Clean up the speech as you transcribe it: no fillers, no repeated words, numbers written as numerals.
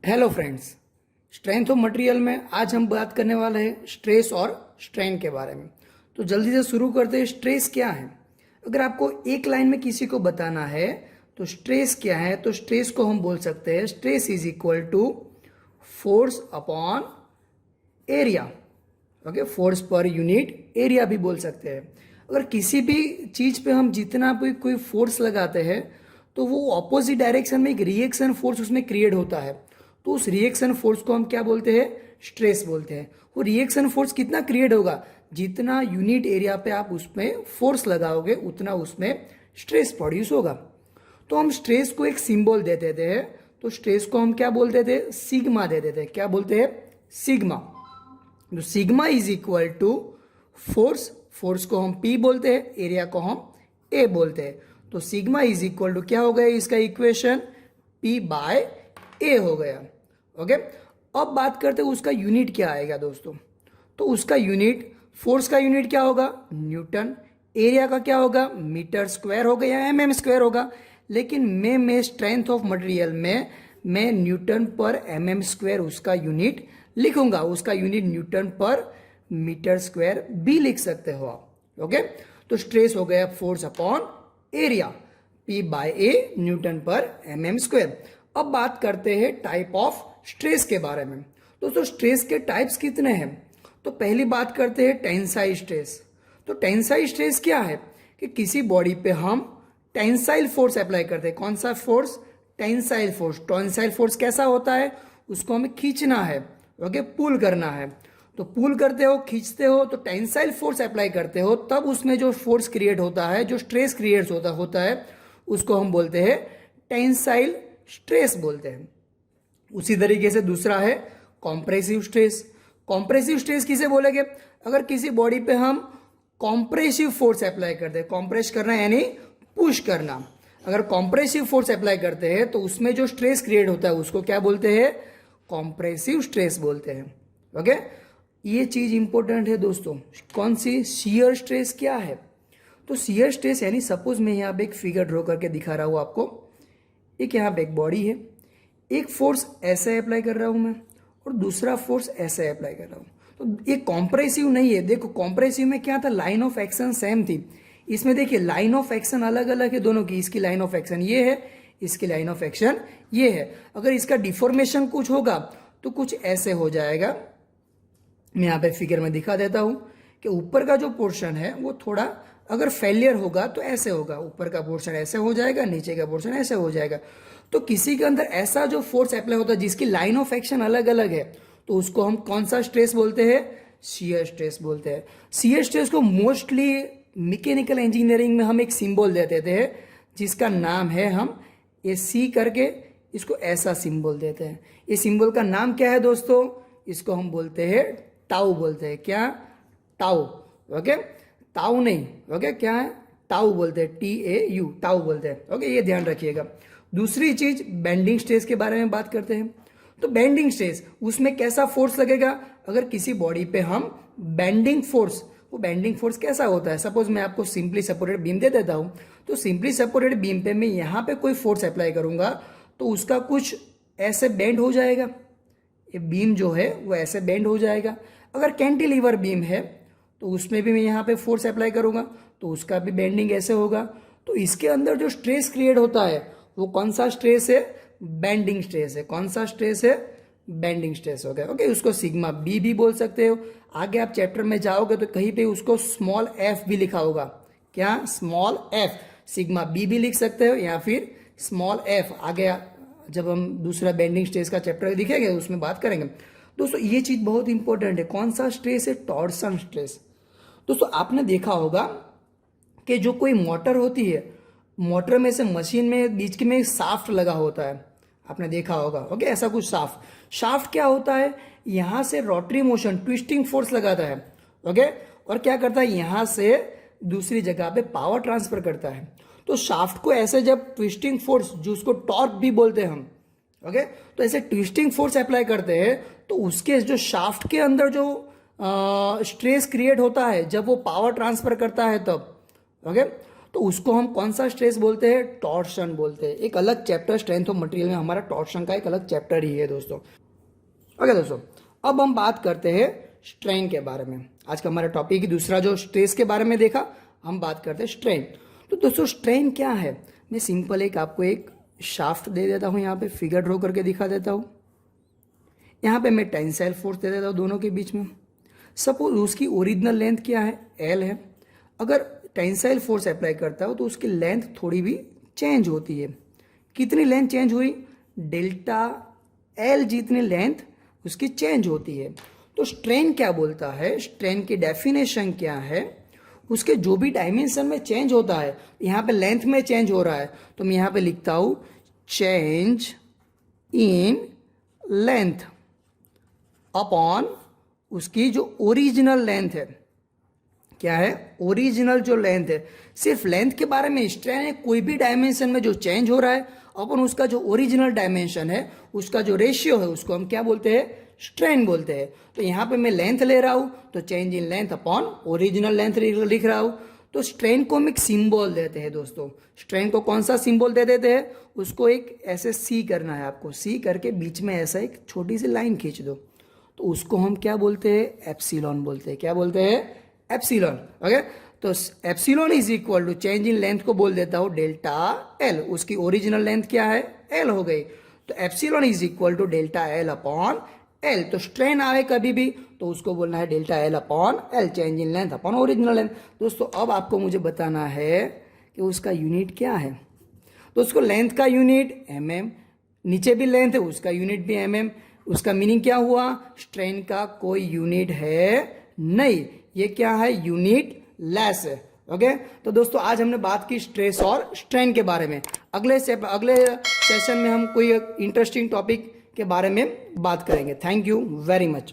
Hello friends, strength of material में आज हम बात करने वाले हैं स्ट्रेस और स्ट्रेन के बारे में। तो जल्दी से शुरू करते हैं। स्ट्रेस क्या है? अगर आपको एक लाइन में किसी को बताना है तो स्ट्रेस क्या है, तो स्ट्रेस को हम बोल सकते हैं stress is equal to force upon area. Okay, force पर यूनिट एरिया भी बोल सकते हैं। अगर किसी भी चीज पे हम जितना भी कोई फोर्स लगाते हैं तो वो ऑपोजिट डायरेक्शन में एक रिएक्शन फोर्स उसमें क्रिएट होता है, तो उस रिएक्शन फोर्स को हम क्या बोलते हैं? स्ट्रेस बोलते हैं। वो रिएक्शन फोर्स कितना क्रिएट होगा? जितना यूनिट एरिया पे आप उसमें फोर्स लगाओगे उतना उसमें स्ट्रेस प्रोड्यूस होगा। तो हम स्ट्रेस को एक सिंबल दे देते हैं। तो स्ट्रेस को हम क्या बोलते थे? सिग्मा दे देते हैं। क्या बोलते हैं? सिग्मा। तो sigma is equal to force, force को हम P बोलते हैं, एरिया को हम A बोलते हैं। तो सिग्मा इज इक्वल टू क्या हो गया इसका इक्वेशन? P बाय A हो गया। ओके, अब बात करते हैं उसका यूनिट क्या आएगा दोस्तों। तो उसका यूनिट, फोर्स का यूनिट क्या होगा? न्यूटन। एरिया का क्या होगा? मीटर स्क्वायर होगा या mm स्क्वायर होगा। लेकिन मैं स्ट्रेंथ ऑफ मटेरियल में मैं न्यूटन पर mm स्क्वायर उसका यूनिट लिखूंगा। उसका यूनिट न्यूटन पर मीटर स्क्वायर भी लिख सकते हो आप। ओके, तो स्ट्रेस हो गया force upon area, P by A newton पर mm स्क्वायर। अब बात करते हैं टाइप ऑफ स्ट्रेस के बारे में। दोस्तों स्ट्रेस के टाइप्स कितने हैं? तो पहली बात करते हैं टेंसाइल स्ट्रेस। तो टेंसाइल स्ट्रेस क्या है? कि किसी बॉडी पे हम टेंसाइल फोर्स अप्लाई करते हैं। कौन सा force? Tensile force. Tensile force कैसा होता है? उसको हमें खींचना है, ओके, पुल करना है। तो पुल करते हो, खींचते हो, तो टेंसाइल फोर्स अप्लाई करते हो, तब उसमें जो फोर्स क्रिएट होता है, जो स्ट्रेस क्रिएट होता है, उसको हम बोलते हैं टेंसाइल स्ट्रेस बोलते हैं। उसी तरीके से दूसरा है कॉम्प्रेसिव स्ट्रेस। कॉम्प्रेसिव स्ट्रेस किसे बोलेंगे? अगर किसी बॉडी पे हम कॉम्प्रेसिव फोर्स अप्लाई करते हैं, कॉम्प्रेस करना यानी पुश करना, अगर कॉम्प्रेसिव फोर्स अप्लाई करते हैं तो उसमें जो स्ट्रेस क्रिएट होता है उसको क्या बोलते हैं? कॉम्प्रेसिव स्ट्रेस बोलते हैं। ओके, ये चीज इंपॉर्टेंट है दोस्तों। कौन सी? शियर स्ट्रेस क्या है? तो शियर स्ट्रेस यानी सपोज मैं यहाँ पे एक फिगर ड्रॉ करके दिखा रहा हूँ आपको। एक यहाँ पे एक बॉडी है, एक फोर्स ऐसे अप्लाई कर रहा हूँ मैं और दूसरा फोर्स ऐसे अप्लाई कर रहा हूँ। तो ये कॉम्प्रेसिव नहीं है। देखो कॉम्प्रेसिव में क्या था? लाइन ऑफ एक्शन सेम थी। इसमें देखिए लाइन ऑफ एक्शन अलग अलग है दोनों की। इसकी लाइन ऑफ एक्शन ये है, इसकी लाइन ऑफ एक्शन ये है। अगर इसका डिफॉर्मेशन कुछ होगा तो कुछ ऐसे हो जाएगा। मैं यहाँ पे फिगर में दिखा देता हूँ कि ऊपर का जो पोर्शन है वो थोड़ा अगर फेलियर होगा तो ऐसे होगा, ऊपर का पोर्शन ऐसे हो जाएगा, नीचे का पोर्शन ऐसे हो जाएगा। तो किसी के अंदर ऐसा जो फोर्स अप्लाई होता है जिसकी लाइन ऑफ एक्शन अलग अलग है, तो उसको हम कौन सा स्ट्रेस बोलते हैं? शियर स्ट्रेस बोलते हैं। शियर स्ट्रेस को मोस्टली मैकेनिकल इंजीनियरिंग में हम एक सिंबल देते थे जिसका नाम है, हम ये सी करके इसको ऐसा सिंबल देते हैं। ये सिंबल का नाम क्या है दोस्तों? इसको हम बोलते हैं टाउ बोलते हैं। क्या? टाउ। ओके, टाउ नहीं, ओके, क्या है? टाउ बोलते हैं, TAU, टाउ बोलते हैं। ओके, ये ध्यान रखिएगा। दूसरी चीज बेंडिंग स्ट्रेस के बारे में बात करते हैं। तो बेंडिंग स्ट्रेस, उसमें कैसा फोर्स लगेगा? अगर किसी बॉडी पे हम बेंडिंग फोर्स, वो बेंडिंग फोर्स कैसा होता है? सपोज मैं आपको सिंपली सपोर्टेड बीम दे देता हूं, तो सिंपली सपोर्टेड बीम पे मैं यहां पे कोई फोर्स अप्लाई करूंगा तो उसका कुछ ऐसे बेंड हो जाएगा। ये बीम जो है वो ऐसे बेंड हो जाएगा। अगर कैंटिलीवर बीम है तो उसमें भी मैं यहाँ पे फोर्स अप्लाई करूंगा तो उसका भी बेंडिंग ऐसे होगा। तो इसके अंदर जो स्ट्रेस क्रिएट होता है वो कौन सा स्ट्रेस है? बेंडिंग स्ट्रेस है। कौन सा स्ट्रेस है? बेंडिंग स्ट्रेस हो गया। ओके, उसको सिग्मा बी भी बोल सकते हो। आगे आप चैप्टर में जाओगे तो कहीं पे उसको स्मॉल f भी लिखा होगा। क्या? Small f। सिग्मा बी भी लिख सकते हो या फिर स्मॉल f। आगे जब हम दूसरा बेंडिंग स्ट्रेस का चैप्टर दिखेंगे उसमें बात करेंगे। दोस्तों ये चीज बहुत इंपॉर्टेंट है। कौन सा स्ट्रेस है? Torsion stress. दोस्तों आपने देखा होगा कि जो कोई मोटर होती है, मोटर में से मशीन में बीच में शाफ्ट लगा होता है, आपने देखा होगा। ओके, ऐसा कुछ शाफ्ट। शाफ्ट क्या होता है? यहां से रोटरी मोशन, ट्विस्टिंग फोर्स लगाता है। ओके, और क्या करता है? यहां से दूसरी जगह पे पावर ट्रांसफर करता है। तो शाफ्ट को ऐसे जब ट्विस्टिंग फोर्स, जो उसको टॉर्क भी बोलते हैं हम, ओके, तो ऐसे ट्विस्टिंग फोर्स अप्लाई करते हैं तो उसके जो शाफ्ट के अंदर जो स्ट्रेस क्रिएट होता है जब वो पावर ट्रांसफर करता है तब। ओके, तो उसको हम कौन सा स्ट्रेस बोलते हैं? टॉर्शन बोलते हैं। एक अलग चैप्टर स्ट्रेंथ ऑफ मटेरियल में हमारा टॉर्शन का एक अलग चैप्टर ही है दोस्तों। ओके दोस्तों, अब हम बात करते हैं स्ट्रेन के बारे में। आज का हमारा टॉपिक ही दूसरा जो स्ट्रेस के बारे में देखा, हम बात करते हैं स्ट्रेन। तो दोस्तों स्ट्रेन क्या है? मैं सिंपल एक आपको एक शाफ्ट दे देता हूँ, यहाँ पे फिगर ड्रॉ करके दिखा देता हूँ। यहाँ पे मैं टेंसाइल फोर्स दे देता हूँ दोनों के बीच में। सपोज उसकी ओरिजिनल लेंथ क्या है? एल है। अगर टेंसाइल फोर्स अप्लाई करता हो तो उसकी लेंथ थोड़ी भी चेंज होती है। कितनी लेंथ चेंज हुई? डेल्टा एल जितनी लेंथ उसकी चेंज होती है। तो स्ट्रेन क्या बोलता है? स्ट्रेन की डेफिनेशन क्या है? उसके जो भी डायमेंशन में चेंज होता है, यहाँ पे लेंथ में चेंज हो रहा है तो मैं यहाँ पे लिखता हूँ चेंज इन लेंथ अपॉन उसकी जो ओरिजिनल लेंथ है। क्या है? ओरिजिनल जो लेंथ है। सिर्फ लेंथ के बारे में स्ट्रेन है, कोई भी डायमेंशन में जो चेंज हो रहा है अपन उसका जो ओरिजिनल डायमेंशन है, उसका जो रेशियो है, उसको हम क्या बोलते हैं? स्ट्रेन बोलते हैं। तो यहाँ पे मैं लेंथ ले रहा हूँ तो change in length upon original length लिख रहा हूँ। तो स्ट्रेन को हम एक सिंबल देते हैं दोस्तों। स्ट्रेन को कौन सा सिंबल दे देते हैं? उसको एक ऐसे सी करना है आपको। सी करके बीच में ऐसा एक छोटी सी लाइन खींच दो, तो उसको हम क्या बोलते हैं? एप्सिलॉन बोलते हैं। क्या बोलते हैं? एप्सिलॉन। ओके, तो epsilon is equal to change in length को बोल देता हूँ डेल्टा एल। उसकी ओरिजिनल लेंथ क्या है? एल हो गई। तो epsilon is equal to delta L upon L. तो स्ट्रेन आए कभी भी तो उसको बोलना है delta L upon L, change in length upon original length. दोस्तों अब आपको मुझे बताना है कि उसका यूनिट क्या है। तो उसको लेंथ का यूनिट mm, नीचे भी लेंथ है उसका यूनिट भी mm। उसका मीनिंग क्या हुआ? स्ट्रेन का कोई यूनिट है नहीं, ये क्या है? यूनिट लेस है। ओके, तो दोस्तों आज हमने बात की स्ट्रेस और स्ट्रेन के बारे में। अगले सेशन में हम कोई इंटरेस्टिंग टॉपिक के बारे में बात करेंगे। Thank you very much.